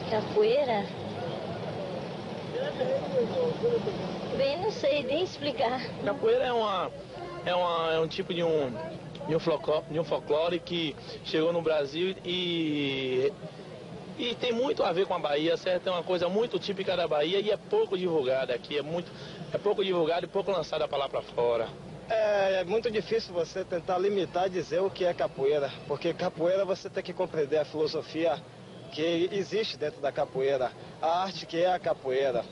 Capoeira? Bem, não sei nem explicar. Capoeira é um tipo de um folclore que chegou no Brasil e tem muito a ver com a Bahia, certo? É uma coisa muito típica da Bahia e é pouco divulgada aqui, é pouco divulgada e pouco lançada para lá para fora. É muito difícil você tentar limitar e dizer o que é capoeira, porque capoeira você tem que compreender a filosofia que existe dentro da capoeira, a arte que é a capoeira.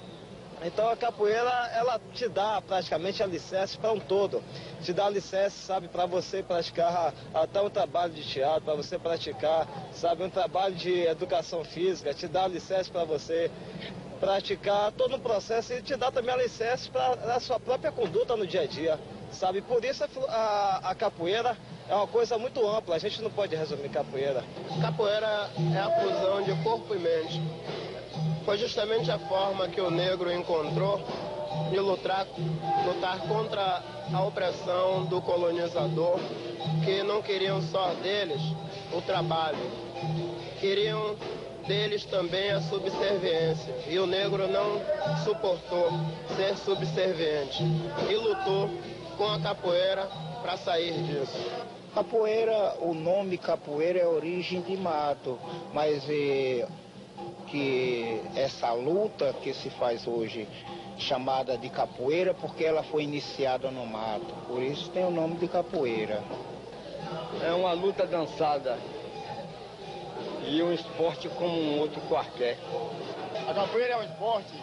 Então a capoeira, ela te dá praticamente alicerce para um todo. Te dá alicerce, sabe, para você praticar até um trabalho de teatro, para você praticar, sabe, um trabalho de educação física, te dá alicerce para você praticar todo um processo e te dá também alicerce para a sua própria conduta no dia a dia, sabe. Por isso a capoeira é uma coisa muito ampla, a gente não pode resumir capoeira. Capoeira é a fusão de corpo e mente. Foi justamente a forma que o negro encontrou de lutar contra a opressão do colonizador, que não queriam só deles o trabalho, queriam deles também a subserviência. E o negro não suportou ser subserviente e lutou com a capoeira para sair disso. Capoeira, o nome capoeira é origem de mato, mas que essa luta que se faz hoje, chamada de capoeira, porque ela foi iniciada no mato, por isso tem o nome de capoeira. É uma luta dançada e um esporte como um outro qualquer. A capoeira é um esporte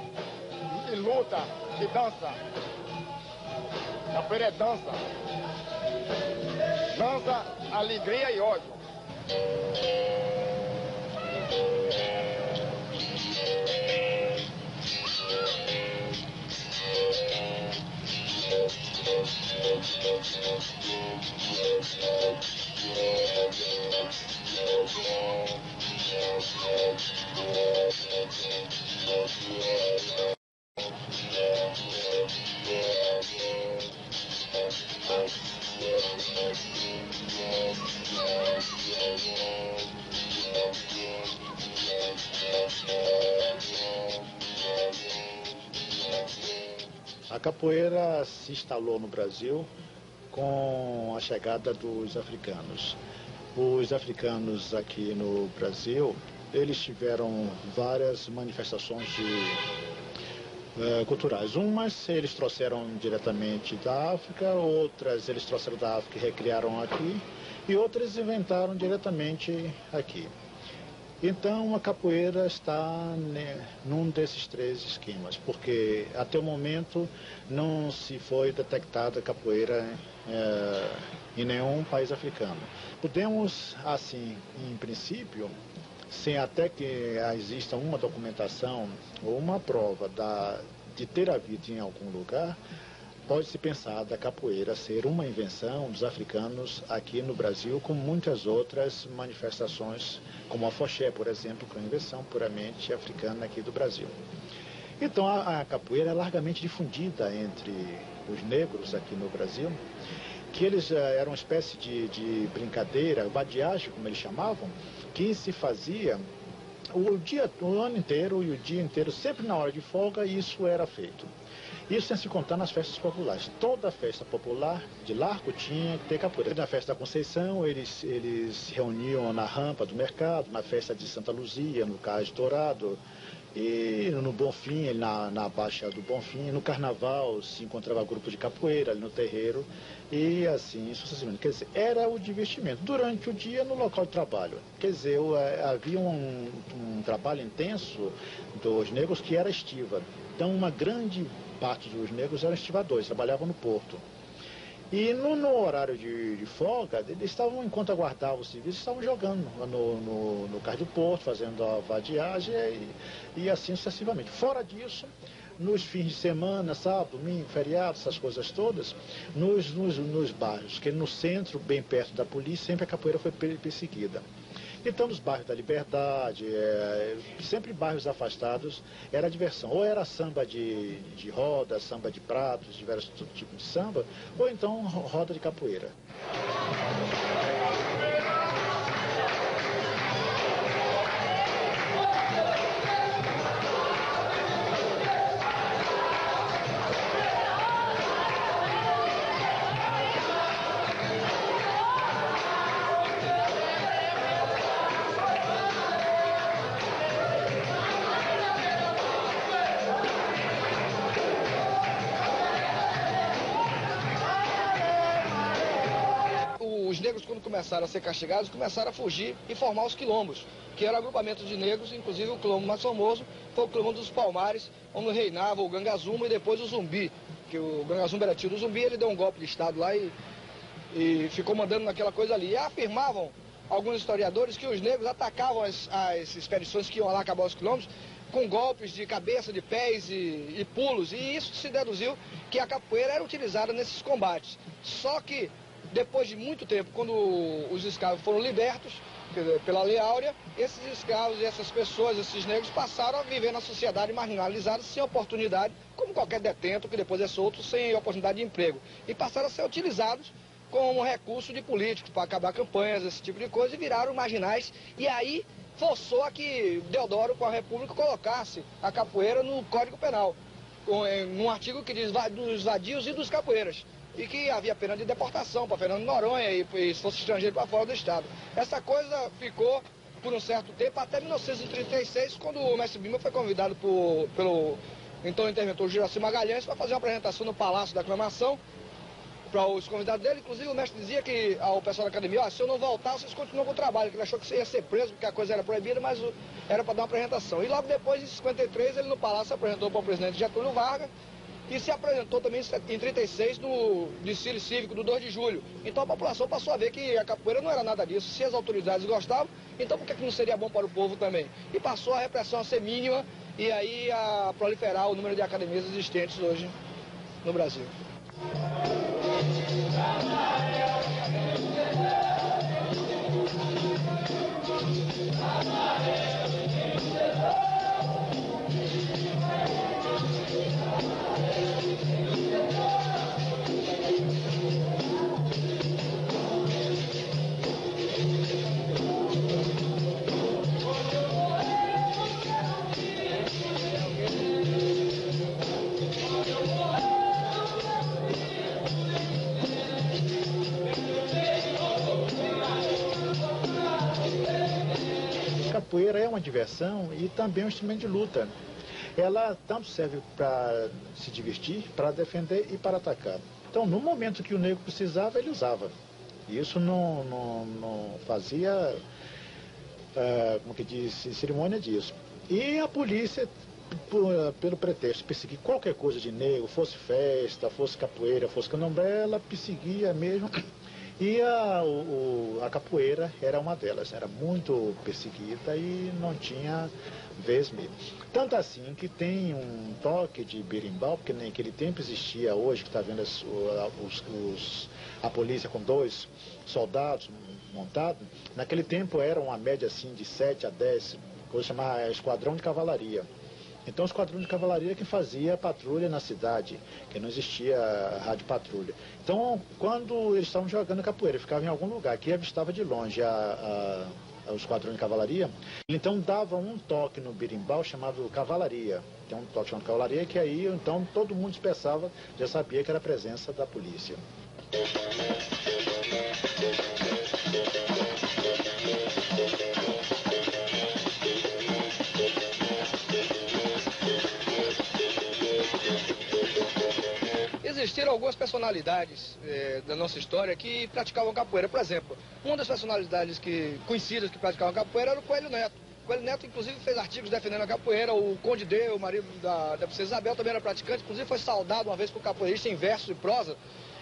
de luta, de dança. Capoeira é dança. Dança, alegria e ódio. A capoeira se instalou no Brasil com a chegada dos africanos. Os africanos aqui no Brasil, eles tiveram várias manifestações culturais. Umas eles trouxeram diretamente da África, outras eles trouxeram da África e recriaram aqui, e outras inventaram diretamente aqui. Então a capoeira está num desses três esquemas, porque até o momento não se foi detectada capoeira em nenhum país africano. Podemos, assim, em princípio, sem até que exista uma documentação ou uma prova de ter havido em algum lugar, pode-se pensar da capoeira ser uma invenção dos africanos aqui no Brasil, como muitas outras manifestações, como a afoxé, por exemplo, que é uma invenção puramente africana aqui do Brasil. Então a capoeira é largamente difundida entre os negros aqui no Brasil, que eles eram uma espécie de brincadeira, vadiagem, como eles chamavam, que se fazia o ano inteiro e o dia inteiro, sempre na hora de folga, isso era feito. Isso sem se contar nas festas populares. Toda festa popular de Largo tinha que ter capoeira. Na festa da Conceição, eles se reuniam na rampa do mercado, na festa de Santa Luzia, no Cais Dourado, e no Bonfim, na Baixa do Bonfim, no Carnaval se encontrava grupo de capoeira ali no terreiro, e assim sucessivamente. Quer dizer, era o divertimento durante o dia no local de trabalho. Quer dizer, havia um trabalho intenso dos negros que era estiva. Então uma grande parte dos negros eram estivadores, trabalhavam no porto. E no horário de folga, eles estavam, enquanto aguardavam o serviço, estavam jogando no cais do porto, fazendo a vadiagem e assim sucessivamente. Fora disso, nos fins de semana, sábado, domingo, feriado, essas coisas todas, nos bairros, que no centro, bem perto da polícia, sempre a capoeira foi perseguida. Então, nos bairros da Liberdade, sempre bairros afastados, era diversão. Ou era samba de roda, samba de pratos, diversos tipos de samba, ou então roda de capoeira. Os negros, quando começaram a ser castigados, começaram a fugir e formar os quilombos, que era agrupamento de negros, inclusive o quilombo mais famoso foi o quilombo dos Palmares, onde reinava o Gangazumba e depois o Zumbi, que o Gangazumba era tio do Zumbi, ele deu um golpe de Estado lá e ficou mandando naquela coisa ali. E afirmavam alguns historiadores que os negros atacavam as expedições que iam lá acabar os quilombos com golpes de cabeça, de pés e pulos, e isso se deduziu que a capoeira era utilizada nesses combates. Só que depois de muito tempo, quando os escravos foram libertos pela Lei Áurea, esses escravos e essas pessoas, esses negros, passaram a viver na sociedade marginalizados, sem oportunidade, como qualquer detento que depois é solto, sem oportunidade de emprego. E passaram a ser utilizados como recurso de políticos, para acabar campanhas, esse tipo de coisa, e viraram marginais. E aí forçou a que Deodoro, com a República, colocasse a capoeira no Código Penal, num artigo que diz dos vadios e dos capoeiras, e que havia pena de deportação para Fernando Noronha e se fosse estrangeiro para fora do estado. Essa coisa ficou por um certo tempo, até 1936, quando o mestre Bimba foi convidado pelo então interventor Juraci Magalhães para fazer uma apresentação no Palácio da Aclamação para os convidados dele. Inclusive o mestre dizia que ao pessoal da academia, se eu não voltar, vocês continuam com o trabalho, que ele achou que você ia ser preso porque a coisa era proibida, mas era para dar uma apresentação. E logo depois, em 53, ele no Palácio apresentou para o presidente Getúlio Vargas, e se apresentou também em 36 no desfile cívico do 2 de julho. Então a população passou a ver que a capoeira não era nada disso. Se as autoridades gostavam, então por que não seria bom para o povo também? E passou a repressão a ser mínima e aí a proliferar o número de academias existentes hoje no Brasil. Capoeira é uma diversão e também um instrumento de luta. Ela tanto serve para se divertir, para defender e para atacar. Então, no momento que o negro precisava, ele usava. Isso não fazia, como que diz, cerimônia disso. E a polícia, pelo pretexto de perseguir qualquer coisa de negro, fosse festa, fosse capoeira, fosse candomblé, ela perseguia mesmo. E a capoeira era uma delas, era muito perseguida e não tinha vez mesmo. Tanto assim que tem um toque de berimbau, porque naquele tempo existia, hoje que está vendo a polícia com 2 soldados montados, naquele tempo era uma média assim de 7 a 10, coisa chamada esquadrão de cavalaria. Então, o esquadrão de cavalaria que fazia patrulha na cidade, que não existia rádio patrulha. Então, quando eles estavam jogando capoeira, ficava em algum lugar que avistava de longe o esquadrão de cavalaria, então dava um toque no berimbau chamado cavalaria. Tem um toque chamado cavalaria que aí, então, todo mundo dispersava, já sabia que era a presença da polícia. Existiram algumas personalidades da nossa história que praticavam capoeira. Por exemplo, uma das personalidades conhecidas que praticavam capoeira era o Coelho Neto. O Coelho Neto, inclusive, fez artigos defendendo a capoeira. O Conde D, o marido da princesa Isabel, também era praticante. Inclusive, foi saudado uma vez por capoeirista em verso e prosa.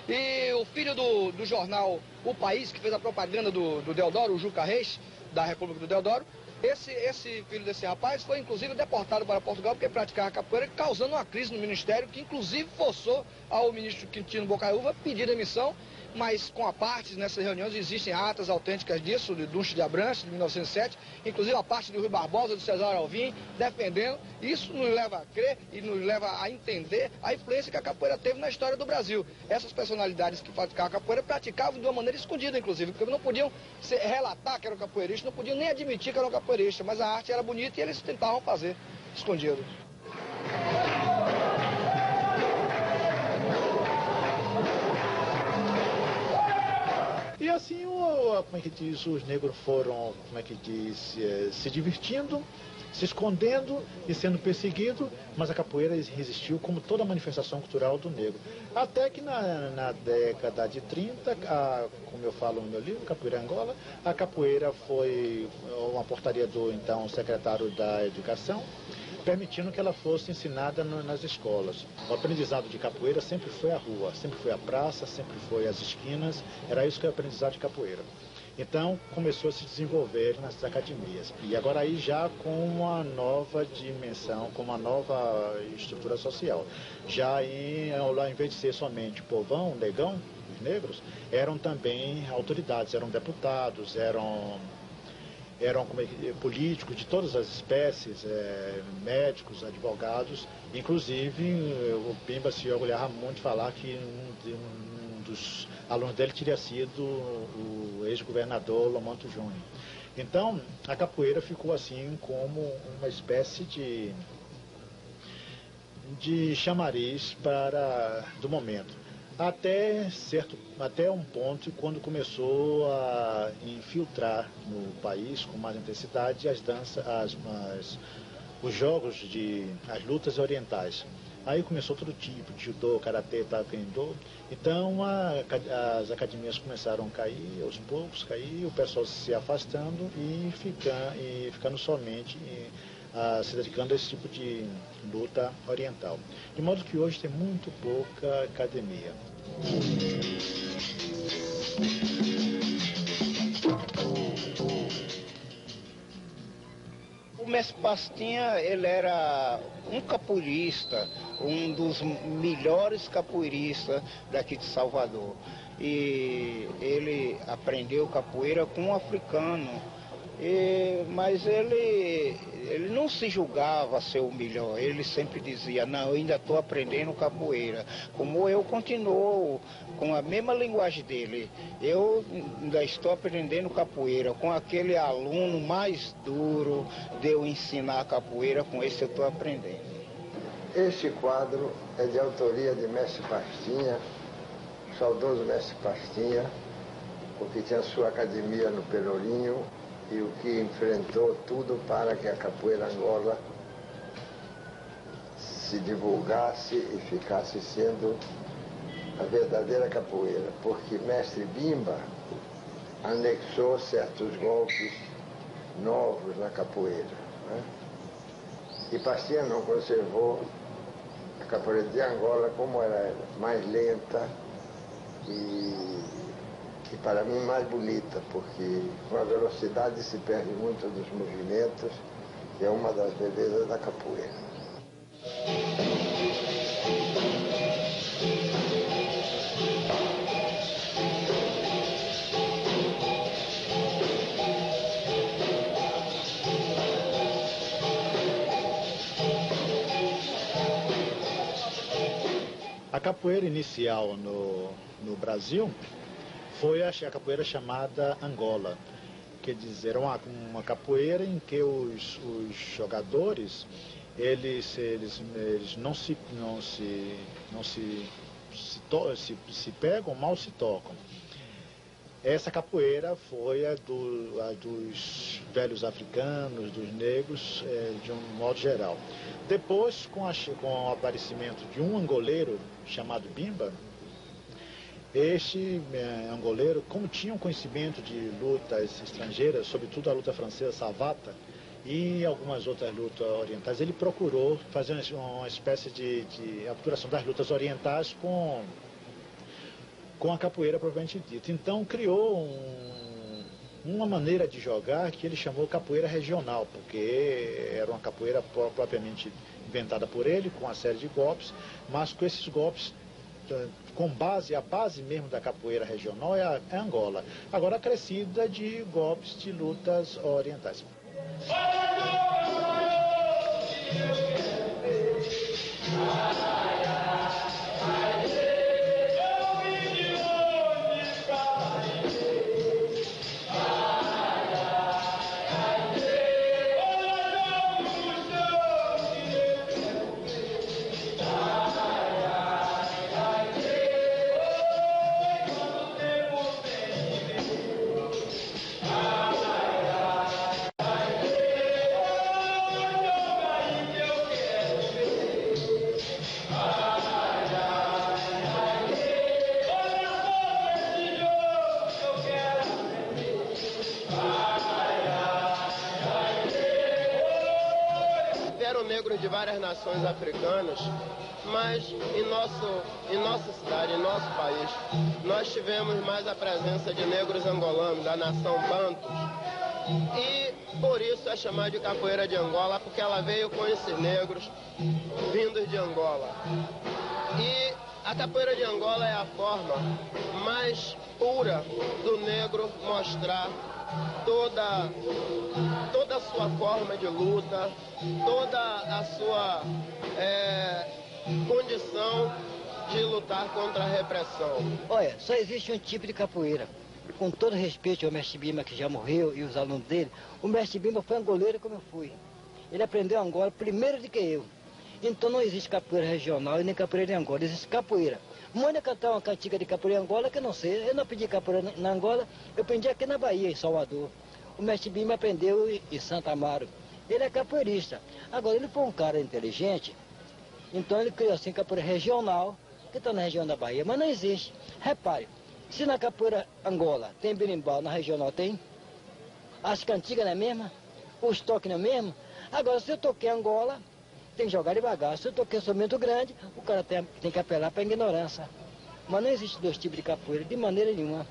E o filho do jornal O País, que fez a propaganda do Deodoro, o Juca Reis, da República do Deodoro, esse filho desse rapaz foi, inclusive, deportado para Portugal porque praticava capoeira, causando uma crise no Ministério, que, inclusive, forçou ao ministro Quintino Bocaiúva pedir demissão mas com a parte, nessas reuniões existem atas autênticas disso, de Duncho de Abrantes, de 1907, inclusive a parte do Rui Barbosa, do Cesar Alvim, defendendo. Isso nos leva a crer e nos leva a entender a influência que a capoeira teve na história do Brasil. Essas personalidades que praticavam a capoeira praticavam de uma maneira escondida, inclusive, porque não podiam relatar que eram capoeiristas, não podiam nem admitir que eram capoeiristas, mas a arte era bonita e eles tentavam fazer escondido. E assim, como é que diz, os negros foram, como é que diz, se divertindo, se escondendo e sendo perseguidos, mas a capoeira resistiu como toda manifestação cultural do negro. Até que na década de 30, como eu falo no meu livro, Capoeira Angola, a capoeira foi uma portaria do então secretário da Educação, permitindo que ela fosse ensinada nas escolas. O aprendizado de capoeira sempre foi a rua, sempre foi a praça, sempre foi as esquinas, era isso que é o aprendizado de capoeira. Então começou a se desenvolver nas academias. E agora aí já com uma nova dimensão, com uma nova estrutura social. Já lá, em vez de ser somente povão, negão, os negros, eram também autoridades, eram deputados, eram políticos de todas as espécies, médicos, advogados. Inclusive, o Bimba se orgulhava muito de falar que um dos alunos dele teria sido o ex-governador Lomanto Júnior. Então, a capoeira ficou assim como uma espécie de chamariz do momento. Até um ponto quando começou a infiltrar no país com mais intensidade as danças, os jogos as lutas orientais. Aí começou todo tipo de judô, karatê, taekwondo. Então as academias começaram a cair, aos poucos cair, o pessoal se afastando e ficando somente se dedicando a esse tipo de luta oriental. De modo que hoje tem muito pouca academia. O mestre Pastinha, ele era um capoeirista, um dos melhores capoeiristas daqui de Salvador. E ele aprendeu capoeira com um africano. Mas ele não se julgava ser o melhor, ele sempre dizia, não, eu ainda estou aprendendo capoeira, como eu continuo com a mesma linguagem dele, eu ainda estou aprendendo capoeira, com aquele aluno mais duro de eu ensinar capoeira, com esse eu estou aprendendo. Este quadro é de autoria de mestre Pastinha, saudoso mestre Pastinha, o que tinha sua academia no Pelourinho, e o que enfrentou tudo para que a capoeira Angola se divulgasse e ficasse sendo a verdadeira capoeira, porque mestre Bimba anexou certos golpes novos na capoeira, né? E Pastinha não conservou a capoeira de Angola como era mais lenta e para mim mais bonita, porque com a velocidade se perde muito dos movimentos, que é uma das belezas da capoeira. A capoeira inicial no Brasil foi a capoeira chamada Angola, quer dizer, uma capoeira em que os jogadores eles não se pegam, mal se tocam. Essa capoeira foi a dos velhos africanos, dos negros, de um modo geral. Depois, com o aparecimento de um angoleiro chamado Bimba, este angoleiro, como tinha um conhecimento de lutas estrangeiras, sobretudo a luta francesa savata e algumas outras lutas orientais, ele procurou fazer uma espécie de apuração das lutas orientais com a capoeira propriamente dita. Então criou uma maneira de jogar que ele chamou capoeira regional, porque era uma capoeira propriamente inventada por ele, com uma série de golpes, mas com esses golpes com base, a base mesmo da capoeira regional é Angola. Agora acrescida de golpes de lutas orientais. Negros de várias nações africanas, mas em nossa cidade, em nosso país, nós tivemos mais a presença de negros angolanos, da nação Bantus, e por isso é chamada de capoeira de Angola, porque ela veio com esses negros vindos de Angola. E a capoeira de Angola é a forma mais pura do negro mostrar toda a sua forma de luta, toda a sua condição de lutar contra a repressão. Olha, só existe um tipo de capoeira. Com todo respeito ao mestre Bimba, que já morreu, e os alunos dele, o mestre Bimba foi angoleiro como eu fui. Ele aprendeu Angola primeiro do que eu. Então não existe capoeira regional e nem capoeira de Angola, existe capoeira. Manda cantar uma cantiga de capoeira em Angola que eu não sei. Eu não aprendi capoeira na Angola, eu aprendi aqui na Bahia, em Salvador. O mestre Bimba aprendeu em Santa Amaro. Ele é capoeirista. Agora, ele foi um cara inteligente, então ele criou assim capoeira regional, que está na região da Bahia, mas não existe. Repare, se na capoeira Angola tem berimbau, na regional tem, as cantigas não é mesma, os toques não é mesmo. Agora, se eu toquei Angola, tem que jogar devagar. Se eu toquei instrumento grande, o cara tem que apelar para a ignorância. Mas não existe dois tipos de capoeira, de maneira nenhuma.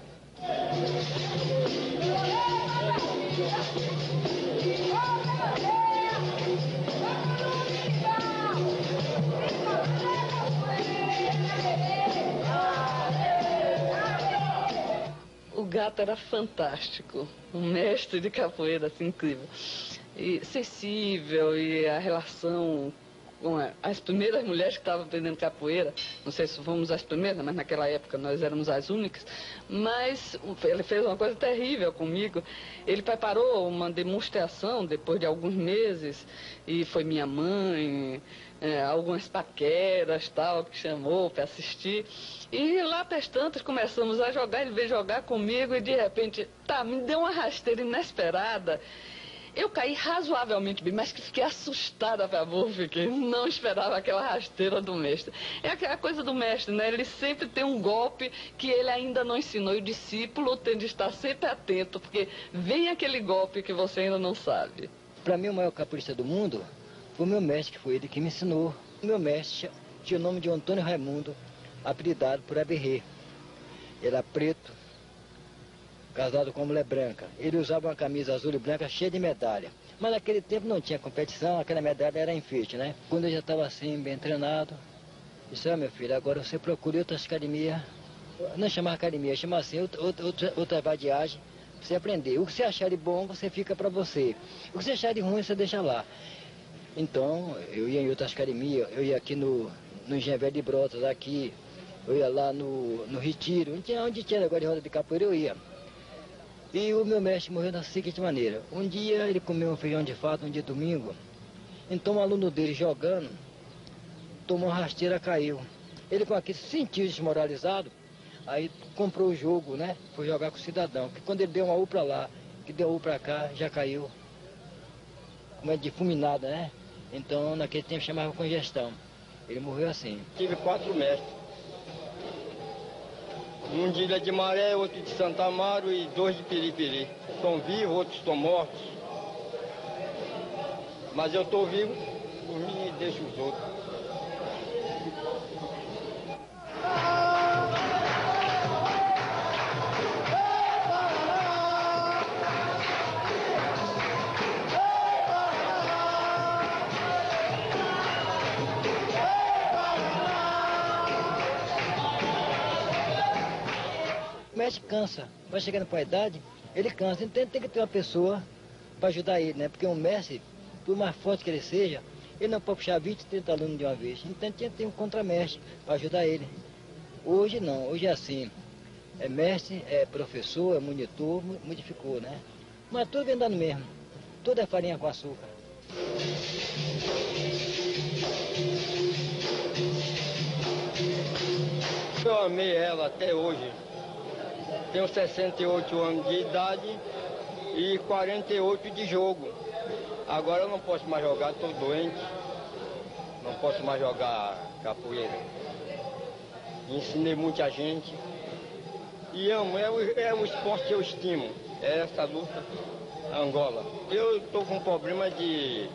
O gato era fantástico, um mestre de capoeira, assim, incrível. E sensível, e a relação com as primeiras mulheres que estavam aprendendo capoeira, não sei se fomos as primeiras, mas naquela época nós éramos as únicas, mas ele fez uma coisa terrível comigo. Ele preparou uma demonstração depois de alguns meses, e foi minha mãe, algumas paqueras, tal, que chamou para assistir. E lá pelas tantas começamos a jogar, ele veio jogar comigo e de repente, me deu uma rasteira inesperada. Eu caí razoavelmente bem, mas que fiquei assustada, fiquei, não esperava aquela rasteira do mestre. É aquela coisa do mestre, né? Ele sempre tem um golpe que ele ainda não ensinou, e o discípulo tem de estar sempre atento, porque vem aquele golpe que você ainda não sabe. Para mim, o maior capoeirista do mundo foi o meu mestre, que foi ele que me ensinou. O meu mestre tinha o nome de Antônio Raimundo, apelidado por Aberrê. Ele era preto, casado com mulher branca. Ele usava uma camisa azul e branca cheia de medalha. Mas naquele tempo não tinha competição, aquela medalha era enfeite, né? Quando eu já estava assim, bem treinado, disse, meu filho, agora você procure outras academias, não chamar academia, chamar assim, outra vadiagem, pra você aprender. O que você achar de bom, você fica para você. O que você achar de ruim, você deixa lá. Então, eu ia em outras academias, eu ia aqui no Engenho Velho de Brotas, aqui, eu ia lá no Retiro, onde tinha negócio de roda de capoeira, eu ia. E o meu mestre morreu da seguinte maneira. Um dia ele comeu um feijão de fato, um dia domingo. Então um aluno dele jogando, tomou uma rasteira, caiu. Ele com aquilo se sentiu desmoralizado, aí comprou o jogo, né? Foi jogar com o cidadão. Que quando ele deu uma U pra lá, que deu U pra cá, já caiu. Como é difuminada, né? Então naquele tempo chamava congestão. Ele morreu assim. Tive 4 mestres. Um de Ilha de Maré, outro de Santa Amaro e 2 de Piripiri. Estão vivos, outros estão mortos. Mas eu estou vivo, por mim e deixo os outros. mestre cansa. Vai chegando para a idade, ele cansa. Então tem que ter uma pessoa para ajudar ele, né? Porque um mestre, por mais forte que ele seja, ele não pode puxar 20, 30 alunos de uma vez. Então tinha que ter um contramestre para ajudar ele. Hoje não, hoje é assim. É mestre, é professor, é monitor, modificou, né? Mas tudo vem dando mesmo. Tudo é farinha com açúcar. Eu amei ela até hoje. Tenho 68 anos de idade e 48 de jogo. Agora eu não posso mais jogar, estou doente. Não posso mais jogar capoeira. Ensinei muita gente. E amo, é o esporte que eu estimo. É essa luta Angola. Eu estou com um problema de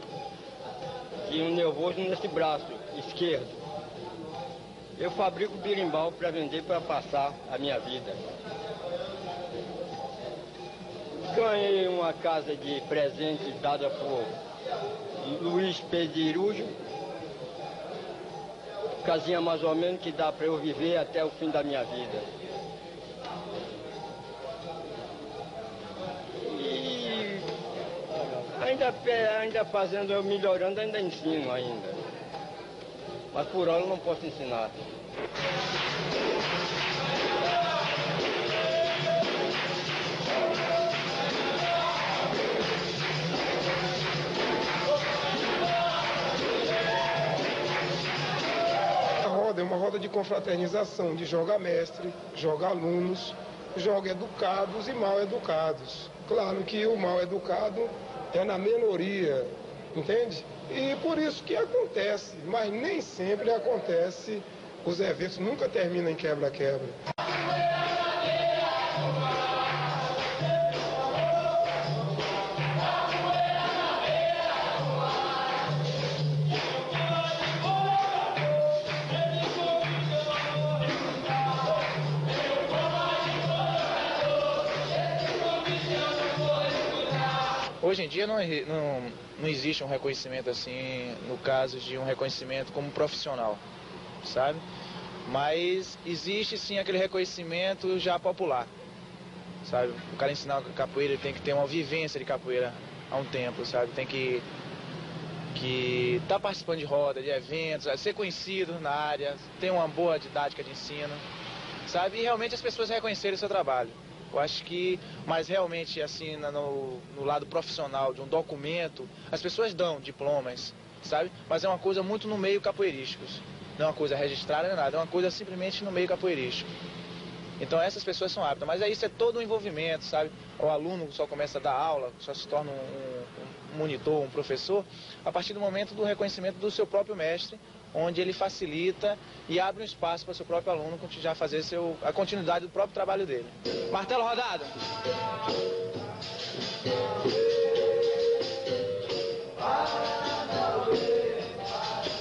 um nervoso nesse braço esquerdo. Eu fabrico birimbau para vender, para passar a minha vida. Ganhei uma casa de presente dada por Luiz Pedirujo. Casinha mais ou menos que dá para eu viver até o fim da minha vida. E ainda fazendo, eu melhorando, ainda ensino ainda. Mas por hora eu não posso ensinar. É uma roda de confraternização, de joga mestre, joga alunos, joga educados e mal educados. Claro que o mal educado é na minoria, entende? E por isso que acontece, mas nem sempre acontece, os eventos nunca terminam em quebra-quebra. Hoje em dia não existe um reconhecimento assim, no caso de um reconhecimento como profissional, sabe? Mas existe sim aquele reconhecimento já popular, sabe? O cara ensinar capoeira, ele tem que ter uma vivência de capoeira há um tempo, sabe? Tem que tá participando de roda, de eventos, sabe? Ser conhecido na área, ter uma boa didática de ensino, sabe? E realmente as pessoas reconhecerem o seu trabalho. Eu acho que, mas realmente assim, no lado profissional de um documento, as pessoas dão diplomas, sabe? Mas é uma coisa muito no meio capoeirístico. Não é uma coisa registrada nem nada, é uma coisa simplesmente no meio capoeirístico. Então essas pessoas são aptas, mas aí isso é todo um envolvimento, sabe? O aluno só começa a dar aula, só se torna um monitor, um professor, a partir do momento do reconhecimento do seu próprio mestre, onde ele facilita e abre um espaço para o seu próprio aluno já fazer a continuidade do próprio trabalho dele. Martelo rodado!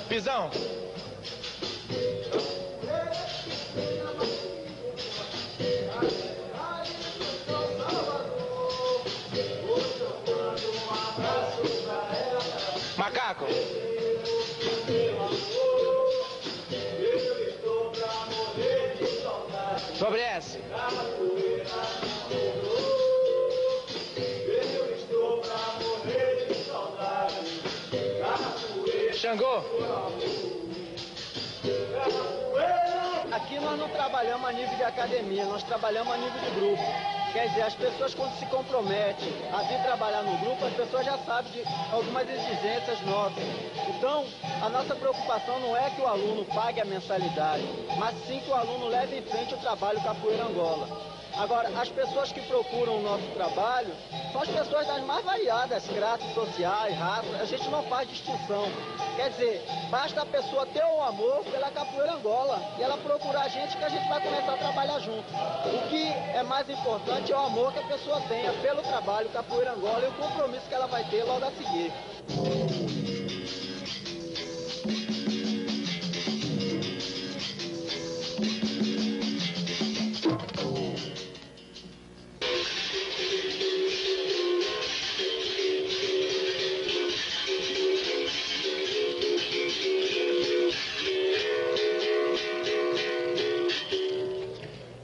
Pisão! Macaco! Sobre essa. Xangô. Aqui nós não trabalhamos a nível de academia, nós trabalhamos a nível de grupo. Quer dizer, as pessoas quando se comprometem a vir trabalhar no grupo, as pessoas já sabem de algumas exigências nossas. Então, a nossa preocupação não é que o aluno pague a mensalidade, mas sim que o aluno leve em frente o trabalho Capoeira Angola. Agora, as pessoas que procuram o nosso trabalho são as pessoas das mais variadas classes sociais, raças, a gente não faz distinção. Quer dizer, basta a pessoa ter o amor pela Capoeira Angola e ela procurar a gente que a gente vai começar a trabalhar junto. O que é mais importante é o amor que a pessoa tenha pelo trabalho Capoeira Angola e o compromisso que ela vai ter logo a seguir.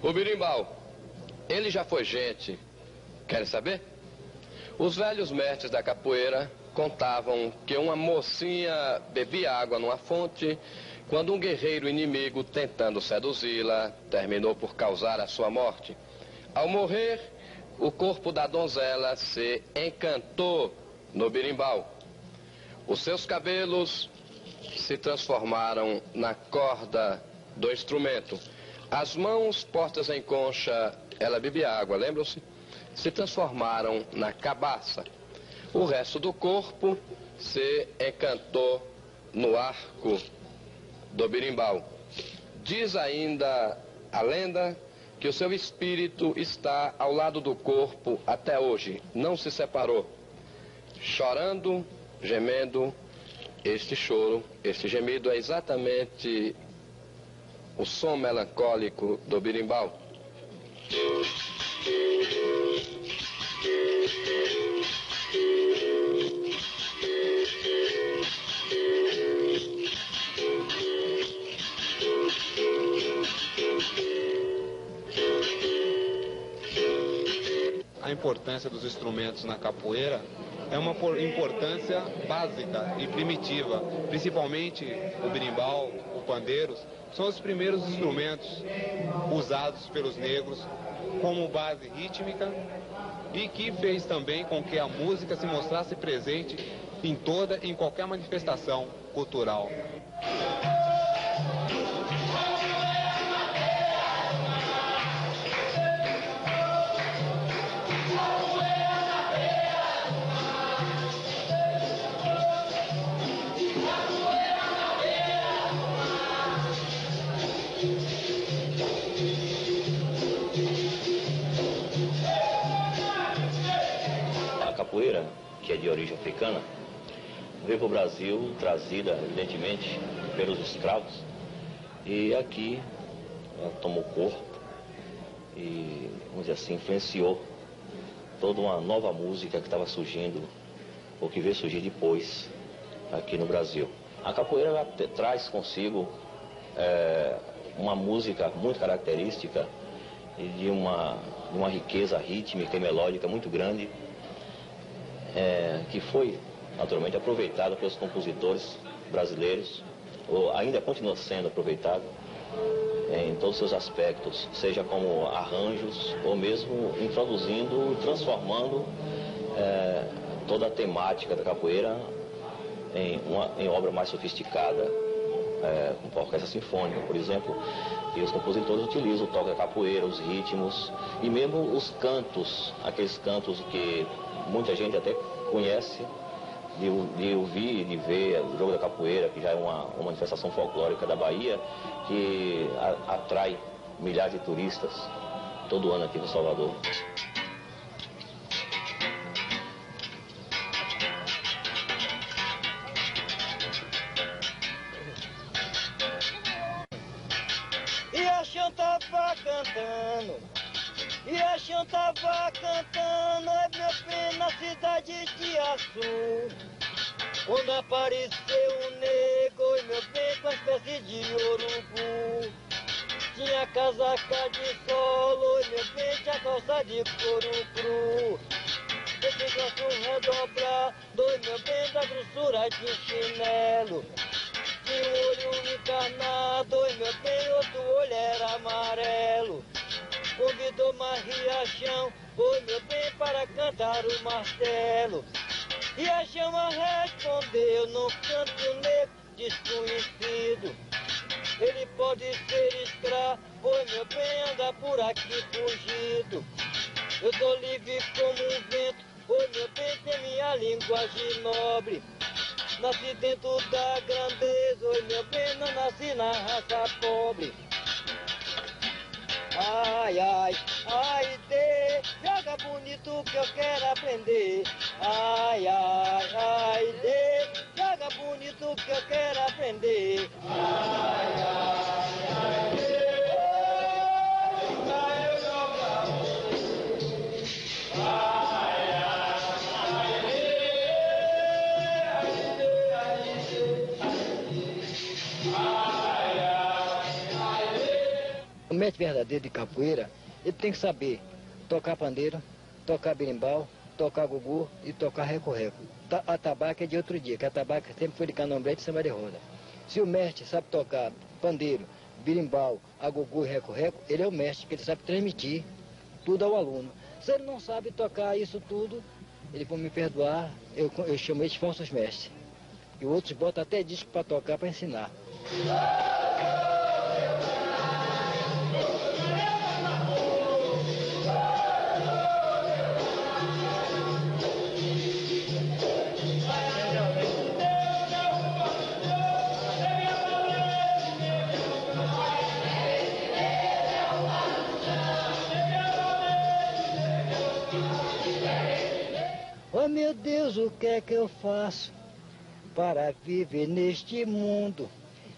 O birimbau Ele já foi gente. Querem saber? Os velhos mestres da capoeira contavam que uma mocinha bebia água numa fonte quando um guerreiro inimigo, tentando seduzi-la, terminou por causar a sua morte. Ao morrer, o corpo da donzela se encantou no berimbau. Os seus cabelos se transformaram na corda do instrumento. As mãos postas em concha, ela bebia água, lembram-se? Se transformaram na cabaça. O resto do corpo se encantou no arco do berimbau. Diz ainda a lenda que o seu espírito está ao lado do corpo até hoje, não se separou. Chorando, gemendo, este choro, este gemido é exatamente o som melancólico do berimbau. A importância dos instrumentos na capoeira é uma importância básica e primitiva, principalmente o berimbau, o pandeiro, são os primeiros instrumentos usados pelos negros como base rítmica e que fez também com que a música se mostrasse presente em qualquer manifestação cultural. A capoeira, que é de origem africana, veio para o Brasil trazida, evidentemente, pelos escravos, e aqui ela tomou corpo e, vamos dizer assim, influenciou toda uma nova música que estava surgindo, ou que veio surgir depois, aqui no Brasil. A capoeira ela traz consigo uma música muito característica e de uma riqueza rítmica e melódica muito grande, que foi naturalmente aproveitada pelos compositores brasileiros, ou ainda continua sendo aproveitado em todos os seus aspectos, seja como arranjos ou mesmo introduzindo, transformando toda a temática da capoeira em obra mais sofisticada, com orquestra sinfônica, por exemplo, e os compositores utilizam o toque da capoeira, os ritmos e mesmo os cantos, aqueles cantos que muita gente até conhece de ouvir e de ver o jogo da capoeira, que já é uma manifestação folclórica da Bahia, que atrai milhares de turistas todo ano aqui no Salvador. E a chão tava cantando, e a chão tava cantando, é meu bem na cidade de Açu. Quando apareceu um negro, e meu bem com a espécie de urubu. Tinha casaca de solo, e meu bem tinha calça de couro cru. Esse braço redobrado, e meu bem da grossura de chinelo. Tinha um olho encarnado, e meu bem outro olho era amarelo. Convidou Riachão, oi meu bem, para cantar o martelo. Riachão respondeu, no canto negro desconhecido. Ele pode ser escravo, oi meu bem, anda por aqui fugido. Eu sou livre como um vento, oi meu bem, tem minha linguagem nobre. Nasci dentro da grandeza, oi meu bem, não nasci na raça pobre. Ai, ai, ai, dê, joga bonito que eu quero aprender. Ai, ai, ai, dê, joga bonito que eu quero aprender. Ai, ai, ai, dê, ai, eu jogo. Ai, ai, O mestre verdadeiro de capoeira, ele tem que saber tocar pandeiro, tocar berimbau, tocar gugu e tocar reco-reco. A tabaca é de outro dia, que a tabaca sempre foi de candomblé e de samba de roda. Se o mestre sabe tocar pandeiro, berimbau, agugu e reco-reco, ele é o mestre, que ele sabe transmitir tudo ao aluno. Se ele não sabe tocar isso tudo, ele vai me perdoar, eu chamo eles de falsos mestres. E outros botam até disco para tocar, para ensinar. Oh meu Deus, o que é que eu faço para viver neste mundo?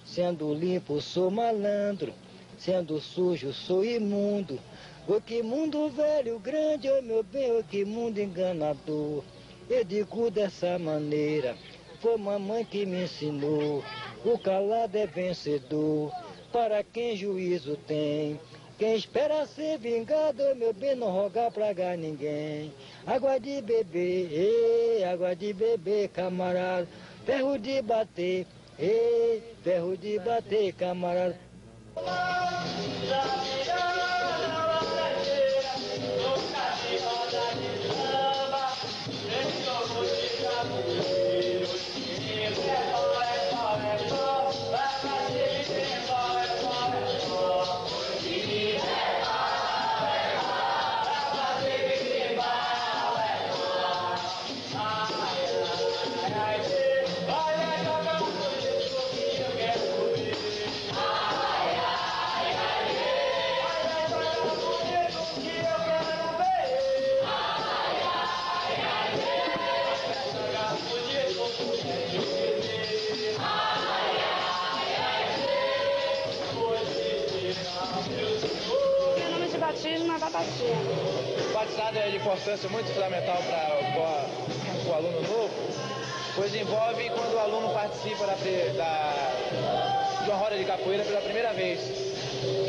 Sendo limpo sou malandro, sendo sujo sou imundo. Oh que mundo velho, grande, oh meu bem, oh que mundo enganador. Eu digo dessa maneira, foi mamãe que me ensinou. O calado é vencedor, para quem juízo tem. Quem espera ser vingado, meu bem, não rogar praga ninguém. Água de beber, água de beber, camarada. Ferro de bater, ferro de bater, camarada. O batizado é de importância muito fundamental para o aluno novo, pois envolve quando o aluno participa de uma roda de capoeira pela primeira vez,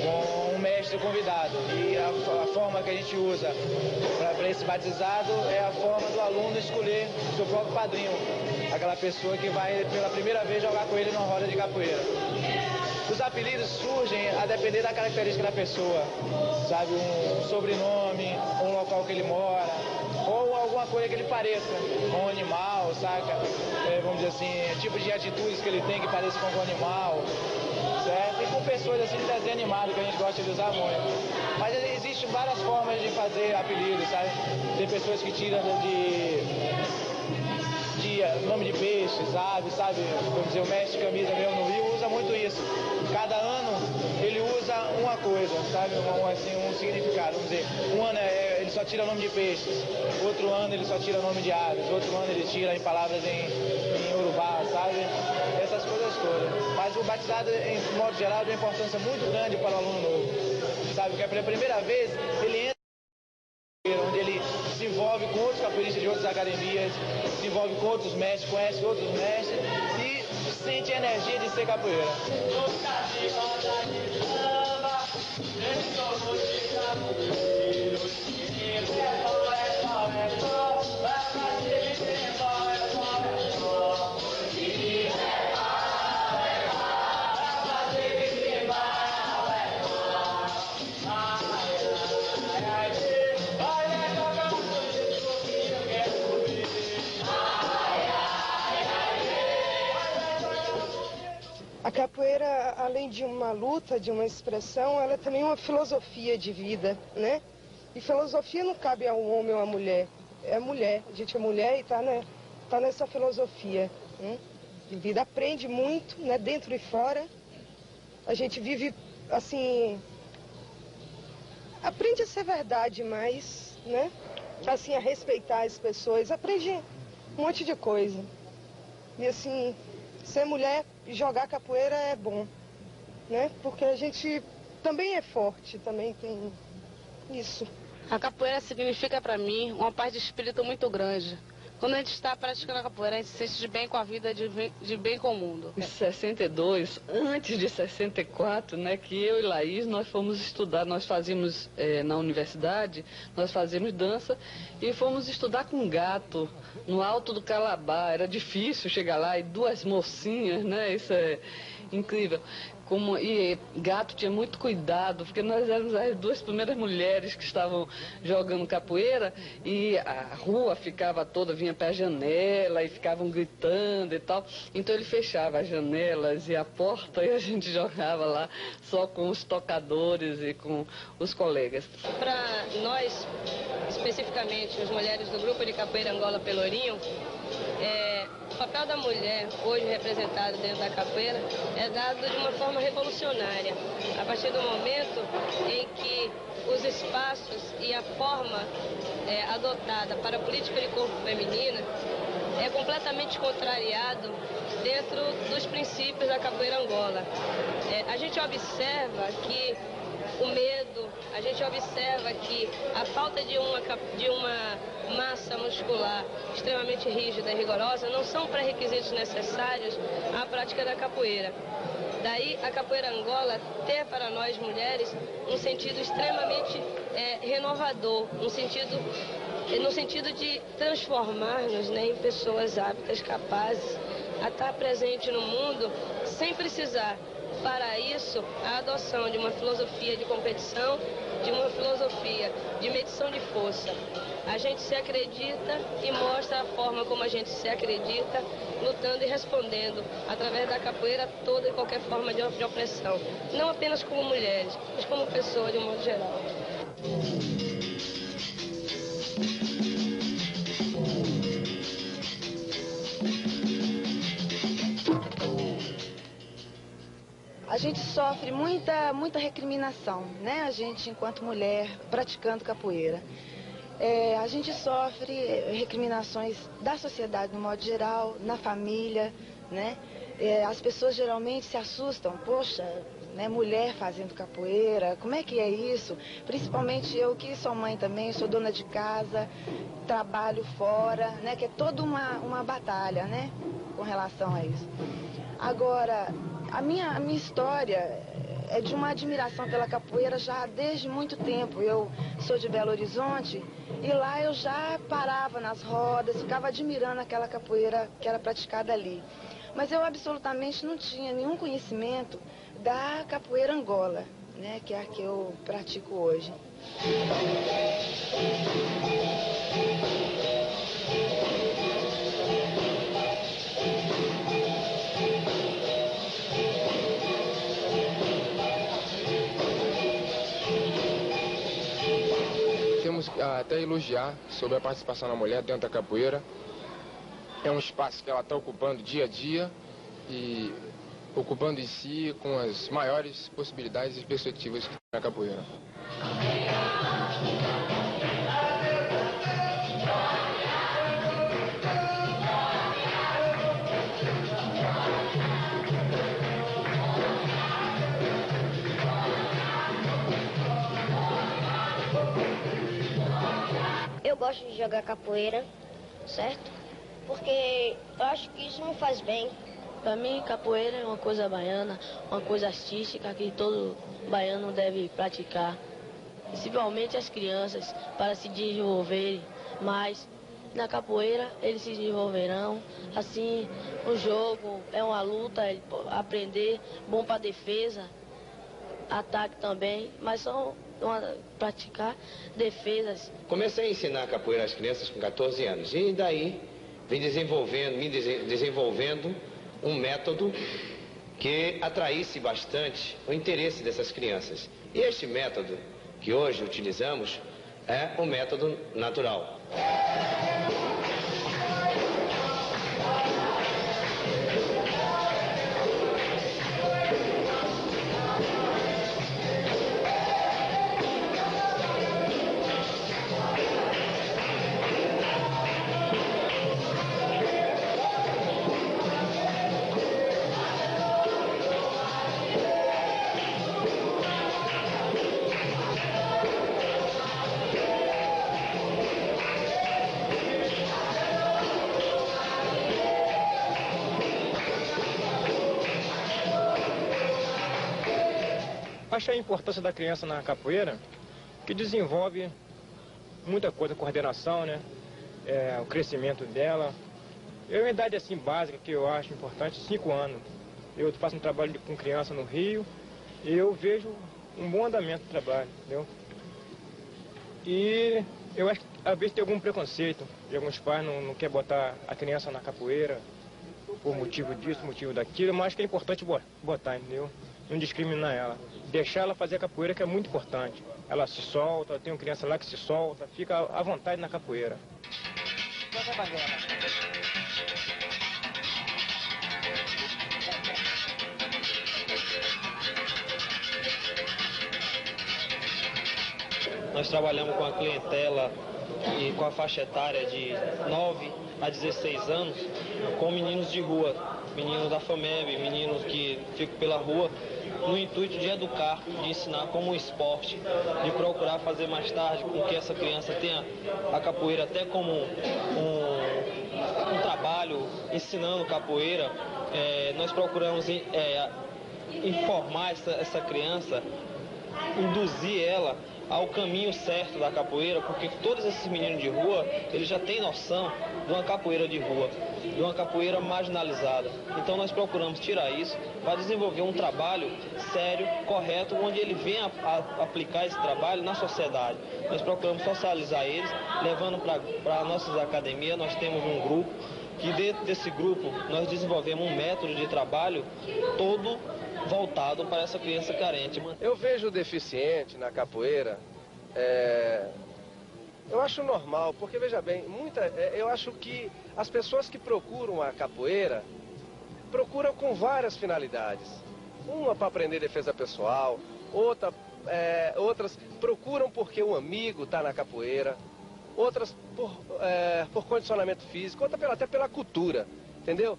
com um mestre convidado. E a forma que a gente usa para esse batizado é a forma do aluno escolher o seu próprio padrinho, aquela pessoa que vai pela primeira vez jogar com ele numa roda de capoeira. Os apelidos surgem a depender da característica da pessoa, sabe, um sobrenome, um local que ele mora, ou alguma coisa que ele pareça, um animal, saca? Vamos dizer assim, tipo de atitudes que ele tem que pareça com um animal, certo? E com pessoas assim de desenho animado, que a gente gosta de usar muito. Mas existem várias formas de fazer apelidos, sabe? Tem pessoas que tiram de nome de peixe, sabe? Vamos dizer, o mestre camisa mesmo no Rio usa muito isso. Cada ano ele usa uma coisa, sabe? Um significado. Vamos dizer, um ano ele só tira nome de peixes, outro ano ele só tira nome de aves, outro ano ele tira em palavras em urubá, sabe? Essas coisas todas. Mas o batizado, em modo geral, tem uma importância muito grande para o aluno novo, sabe? Porque pela primeira vez ele entra onde ele se envolve com outros capoeiristas de outras academias, se envolve com outros mestres, conhece outros mestres e sente a energia de ser capoeira. A capoeira, além de uma luta, de uma expressão, ela é também uma filosofia de vida, né? E filosofia não cabe a um homem ou a mulher. É mulher, a gente é mulher e tá nessa filosofia, né? De vida. Aprende muito, né? Dentro e fora. A gente vive, assim... Aprende a ser verdade mais, né? Assim, a respeitar as pessoas. Aprende um monte de coisa. E assim... Ser mulher e jogar capoeira é bom, né? Porque a gente também é forte, também tem isso. A capoeira significa para mim uma paz de espírito muito grande. Quando a gente está praticando a capoeira, a gente se sente de bem com a vida, de bem com o mundo. Em 62, antes de 64, né, que eu e Laís, nós fomos estudar, nós fazíamos na universidade, nós fazíamos dança e fomos estudar com gato no Alto do Calabar. Era difícil chegar lá e duas mocinhas, né, isso é incrível. E gato tinha muito cuidado, porque nós éramos as duas primeiras mulheres que estavam jogando capoeira e a rua ficava toda, vinha para a janela e ficavam gritando e tal. Então ele fechava as janelas e a porta e a gente jogava lá só com os tocadores e com os colegas. Para nós, especificamente as mulheres do grupo de capoeira Angola Pelourinho, o papel da mulher, hoje representado dentro da capoeira, é dado de uma forma revolucionária. A partir do momento em que os espaços e a forma adotada para a política de corpo feminina é completamente contrariado dentro dos princípios da capoeira Angola. A gente observa que o medo, a gente observa que a falta de uma massa muscular extremamente rígida e rigorosa não são pré-requisitos necessários à prática da capoeira. Daí a capoeira Angola ter para nós mulheres um sentido extremamente renovador, no sentido de transformar-nos, né, em pessoas aptas, capazes a estar presente no mundo sem precisar. Para isso, a adoção de uma filosofia de competição, de uma filosofia de medição de força. A gente se acredita e mostra a forma como a gente se acredita, lutando e respondendo, através da capoeira, toda e qualquer forma de opressão. Não apenas como mulheres, mas como pessoas de um modo geral. A gente sofre muita recriminação, né? A gente, enquanto mulher, praticando capoeira. A gente sofre recriminações da sociedade, no modo geral, na família, né? As pessoas geralmente se assustam, poxa, né, mulher fazendo capoeira, como é que é isso? Principalmente eu que sou mãe também, sou dona de casa, trabalho fora, né? Que é toda uma batalha, né? Com relação a isso. Agora, a minha história é de uma admiração pela capoeira já desde muito tempo. Eu sou de Belo Horizonte e lá eu já parava nas rodas, ficava admirando aquela capoeira que era praticada ali. Mas eu absolutamente não tinha nenhum conhecimento da capoeira Angola, né, que é a que eu pratico hoje. Temos até elogiar sobre a participação da mulher dentro da capoeira. É um espaço que ela está ocupando dia a dia e ocupando em si com as maiores possibilidades e perspectivas que tem na capoeira. Eu gosto de jogar capoeira, certo? Porque eu acho que isso me faz bem. Para mim, capoeira é uma coisa baiana, uma coisa artística que todo baiano deve praticar. Principalmente as crianças, para se desenvolverem mais. Na capoeira, eles se desenvolverão. Assim, o jogo é uma luta, aprender, bom para defesa, ataque também, mas só praticar defesas. Comecei a ensinar capoeira às crianças com 14 anos e daí vim desenvolvendo um método que atraísse bastante o interesse dessas crianças. E este método que hoje utilizamos é o método natural. vejo a importância da criança na capoeira, que desenvolve muita coisa, coordenação, né? O crescimento dela. É uma idade assim básica que eu acho importante, 5 anos. Eu faço um trabalho com criança no Rio e eu vejo um bom andamento do trabalho, entendeu? E eu acho que às vezes tem algum preconceito, de alguns pais não querem botar a criança na capoeira por motivo disso, motivo daquilo, mas acho que é importante botar, entendeu? Não discriminar ela. Deixar ela fazer a capoeira, que é muito importante. Ela se solta, tem uma criança lá que se solta, fica à vontade na capoeira. Nós trabalhamos com a clientela e com a faixa etária de 9 a 16 anos, com meninos de rua, meninos da FAMEB, meninos que ficam pela rua, no intuito de educar, de ensinar como um esporte, de procurar fazer mais tarde com que essa criança tenha a capoeira até como um trabalho, ensinando capoeira. Nós procuramos informar essa criança, induzir ela ao caminho certo da capoeira, porque todos esses meninos de rua, eles já têm noção de uma capoeira de rua, de uma capoeira marginalizada. Então nós procuramos tirar isso para desenvolver um trabalho sério, correto, onde ele venha a aplicar esse trabalho na sociedade. Nós procuramos socializar eles, levando para nossas academias. Nós temos um grupo, que dentro desse grupo nós desenvolvemos um método de trabalho todo voltado para essa criança carente. Eu vejo o deficiente na capoeira, eu acho normal, porque veja bem, eu acho que as pessoas que procuram a capoeira procuram com várias finalidades. Uma para aprender defesa pessoal, outras procuram porque um amigo está na capoeira, outras por condicionamento físico, outra até pela cultura, entendeu?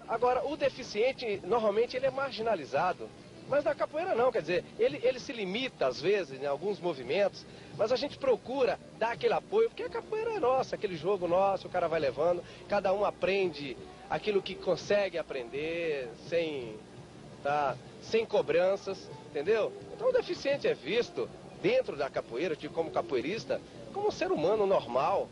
Agora, o deficiente, normalmente, ele é marginalizado. Mas na capoeira não, quer dizer, ele se limita, às vezes, em alguns movimentos, mas a gente procura dar aquele apoio, porque a capoeira é nossa, aquele jogo nosso, o cara vai levando, cada um aprende aquilo que consegue aprender, sem cobranças, entendeu? Então o deficiente é visto, dentro da capoeira, como capoeirista, como um ser humano normal.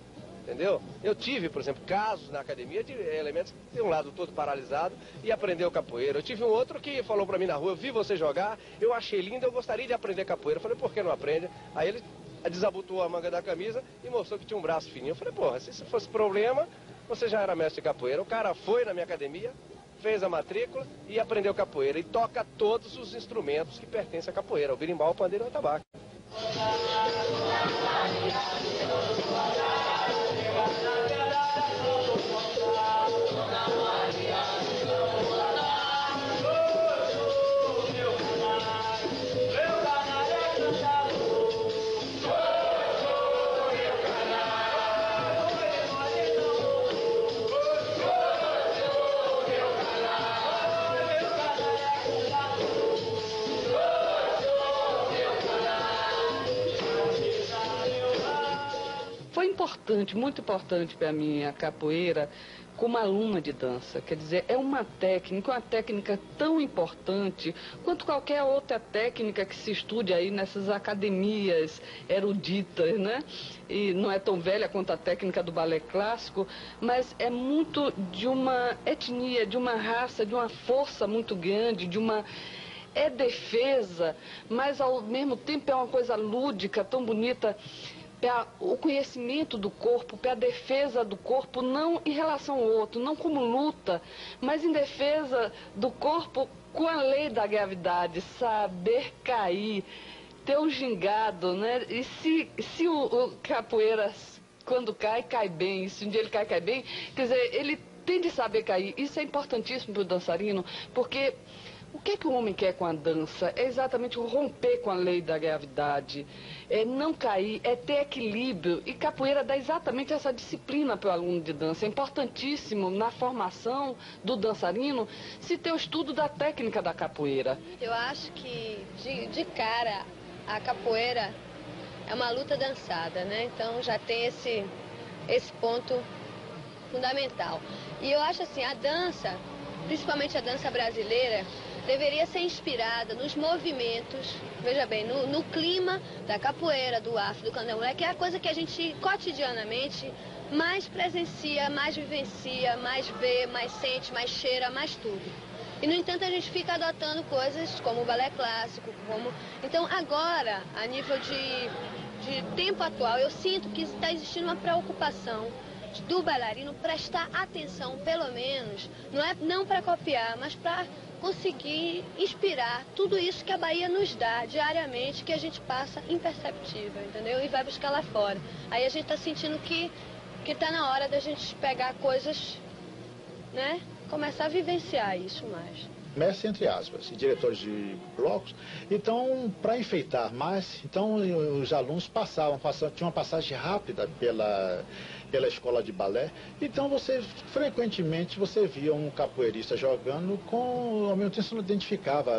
Entendeu? Eu tive, por exemplo, casos na academia de elementos que tem um lado todo paralisado e aprendeu capoeira. Eu tive um outro que falou pra mim na rua, eu vi você jogar, eu achei lindo, eu gostaria de aprender capoeira. Eu falei, por que não aprende? Aí ele desabotou a manga da camisa e mostrou que tinha um braço fininho. Eu falei, porra, se isso fosse problema, você já era mestre de capoeira. O cara foi na minha academia, fez a matrícula e aprendeu capoeira. E toca todos os instrumentos que pertencem à capoeira, o berimbau, o pandeiro e o atabaque. Muito importante para mim a capoeira como aluna de dança. Quer dizer, é uma técnica tão importante quanto qualquer outra técnica que se estude aí nessas academias eruditas, né? E não é tão velha quanto a técnica do balé clássico, mas é muito de uma etnia, de uma raça, de uma força muito grande, é defesa, mas ao mesmo tempo é uma coisa lúdica, tão bonita. O conhecimento do corpo, para a defesa do corpo, não em relação ao outro, não como luta, mas em defesa do corpo com a lei da gravidade, saber cair, ter um gingado, né? E se o capoeira, quando cai bem, e se um dia ele cai bem, quer dizer, ele tem de saber cair. Isso é importantíssimo para o dançarino, porque o que o homem quer com a dança? É exatamente o romper com a lei da gravidade, é não cair, é ter equilíbrio. E capoeira dá exatamente essa disciplina para o aluno de dança. É importantíssimo na formação do dançarino se ter o estudo da técnica da capoeira. Eu acho que, de cara, a capoeira é uma luta dançada, né? Então já tem esse ponto fundamental. E eu acho assim, a dança, principalmente a dança brasileira, deveria ser inspirada nos movimentos, veja bem, no clima da capoeira, do afro, do candomblé, que é a coisa que a gente cotidianamente mais presencia, mais vivencia, mais vê, mais sente, mais cheira, mais tudo. E, no entanto, a gente fica adotando coisas como o balé clássico, como... Então, agora, a nível de tempo atual, eu sinto que está existindo uma preocupação do bailarino prestar atenção, pelo menos, não para copiar, mas para conseguir inspirar tudo isso que a Bahia nos dá diariamente, que a gente passa imperceptível, entendeu? E vai buscar lá fora. Aí a gente está sentindo que está na hora da gente pegar coisas, né? Começar a vivenciar isso mais. Mestre, entre aspas, e diretores de blocos. Então, para enfeitar mais, então os alunos tinha uma passagem rápida pela escola de balé. Então, frequentemente, você via um capoeirista jogando ao mesmo tempo você não identificava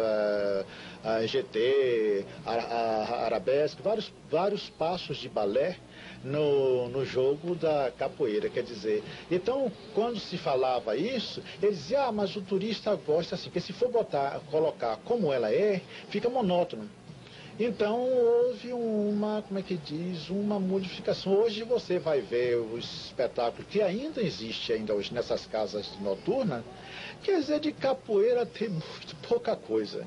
a GT, a arabesque, vários passos de balé no jogo da capoeira, quer dizer. Então, quando se falava isso, eles diziam, mas o turista gosta assim, porque se for colocar como ela é, fica monótono. Então, houve uma modificação. Hoje você vai ver o espetáculo que ainda existe hoje nessas casas noturnas, quer dizer, de capoeira tem muito pouca coisa.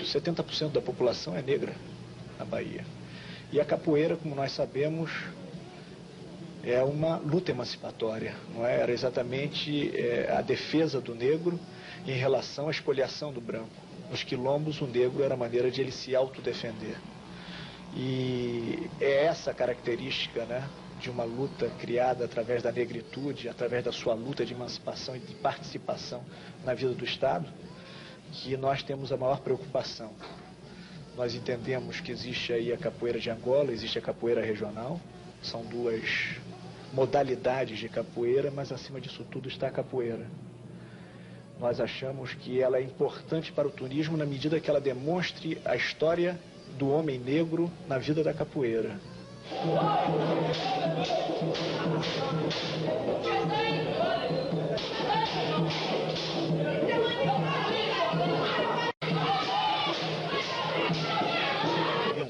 70% da população é negra na Bahia. E a capoeira, como nós sabemos, é uma luta emancipatória, não é? Era exatamente a defesa do negro em relação à expoliação do branco. Nos quilombos, o negro era a maneira de ele se autodefender. E é essa característica, né, de uma luta criada através da negritude, através da sua luta de emancipação e de participação na vida do Estado, que nós temos a maior preocupação. Nós entendemos que existe aí a capoeira de Angola, existe a capoeira regional, são duas modalidades de capoeira, mas acima disso tudo está a capoeira. Nós achamos que ela é importante para o turismo na medida que ela demonstre a história do homem negro na vida da capoeira.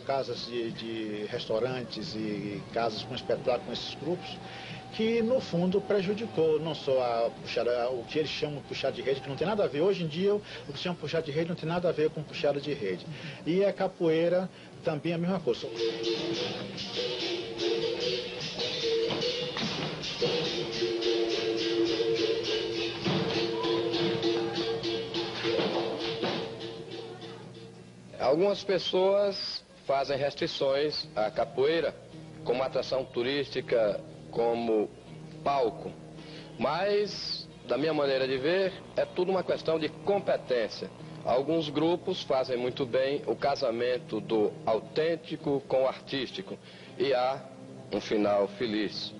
Casas de restaurantes e casas com espetáculo com esses grupos, que no fundo prejudicou não só o que eles chamam de puxada de rede, que não tem nada a ver. Hoje em dia, o que se chama puxada de rede não tem nada a ver com puxada de rede. E a capoeira também é a mesma coisa. Algumas pessoas fazem restrições à capoeira como atração turística, como palco. Mas, da minha maneira de ver, é tudo uma questão de competência. Alguns grupos fazem muito bem o casamento do autêntico com o artístico e há um final feliz.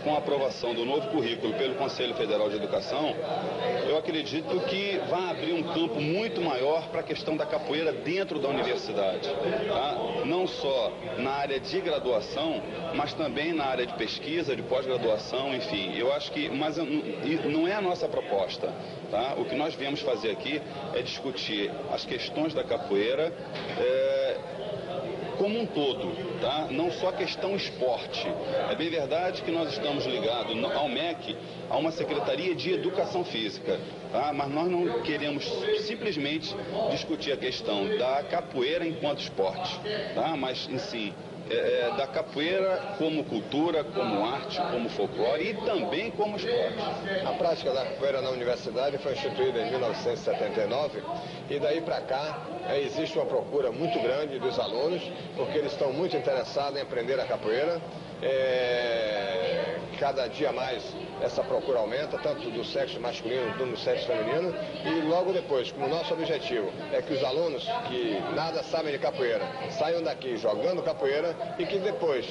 Com a aprovação do novo currículo pelo Conselho Federal de Educação, eu acredito que vai abrir um campo muito maior para a questão da capoeira dentro da universidade, tá? Não só na área de graduação, mas também na área de pesquisa, de pós-graduação, enfim. Eu acho que, mas não é a nossa proposta, tá? O que nós viemos fazer aqui é discutir as questões da capoeira como um todo, tá? Não só a questão esporte. É bem verdade que nós estamos ligados ao MEC, a uma Secretaria de Educação Física, tá? Mas nós não queremos simplesmente discutir a questão da capoeira enquanto esporte, tá? Mas, em si, da capoeira como cultura, como arte, como folclore e também como esporte. A prática da capoeira na universidade foi instituída em 1979 e daí para cá existe uma procura muito grande dos alunos, porque eles estão muito interessados em aprender a capoeira. Cada dia mais essa procura aumenta, tanto do sexo masculino como do sexo feminino, e logo depois, como o nosso objetivo é que os alunos que nada sabem de capoeira saiam daqui jogando capoeira e que depois,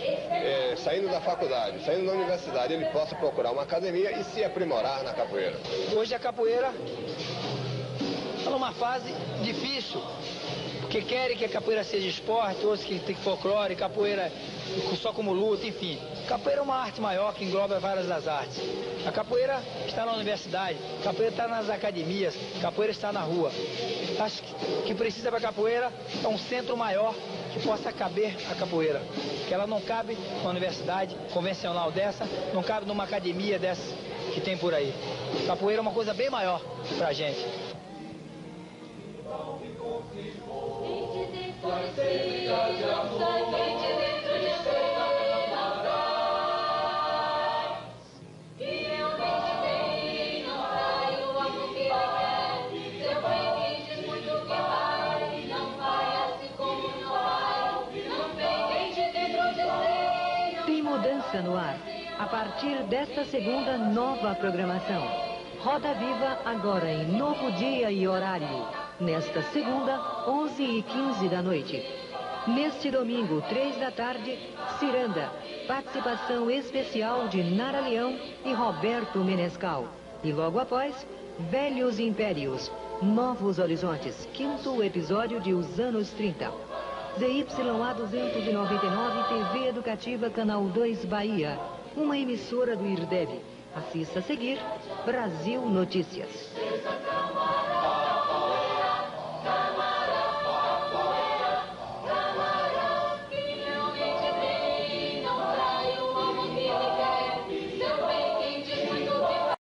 saindo da faculdade, saindo da universidade, ele possa procurar uma academia e se aprimorar na capoeira. Hoje a capoeira está numa fase difícil, porque querem que a capoeira seja esporte, outros que tem folclore, capoeira só como luta, enfim. Capoeira é uma arte maior que engloba várias das artes. A capoeira está na universidade, a capoeira está nas academias, a capoeira está na rua. Acho que precisa para a capoeira é um centro maior que possa caber a capoeira. Que ela não cabe numa universidade convencional dessa, não cabe numa academia dessa que tem por aí. Capoeira é uma coisa bem maior para a gente. Tem mudança no ar. A partir desta segunda, nova programação. Roda Viva agora em novo dia e horário. Nesta segunda, 11h15 da noite. Neste domingo, 3 da tarde, Ciranda. Participação especial de Nara Leão e Roberto Menescal. E logo após, Velhos Impérios. Novos Horizontes. 5º episódio de Os Anos 30. ZYA 299, TV Educativa, Canal 2 Bahia. Uma emissora do IRDEV. Assista a seguir, Brasil Notícias.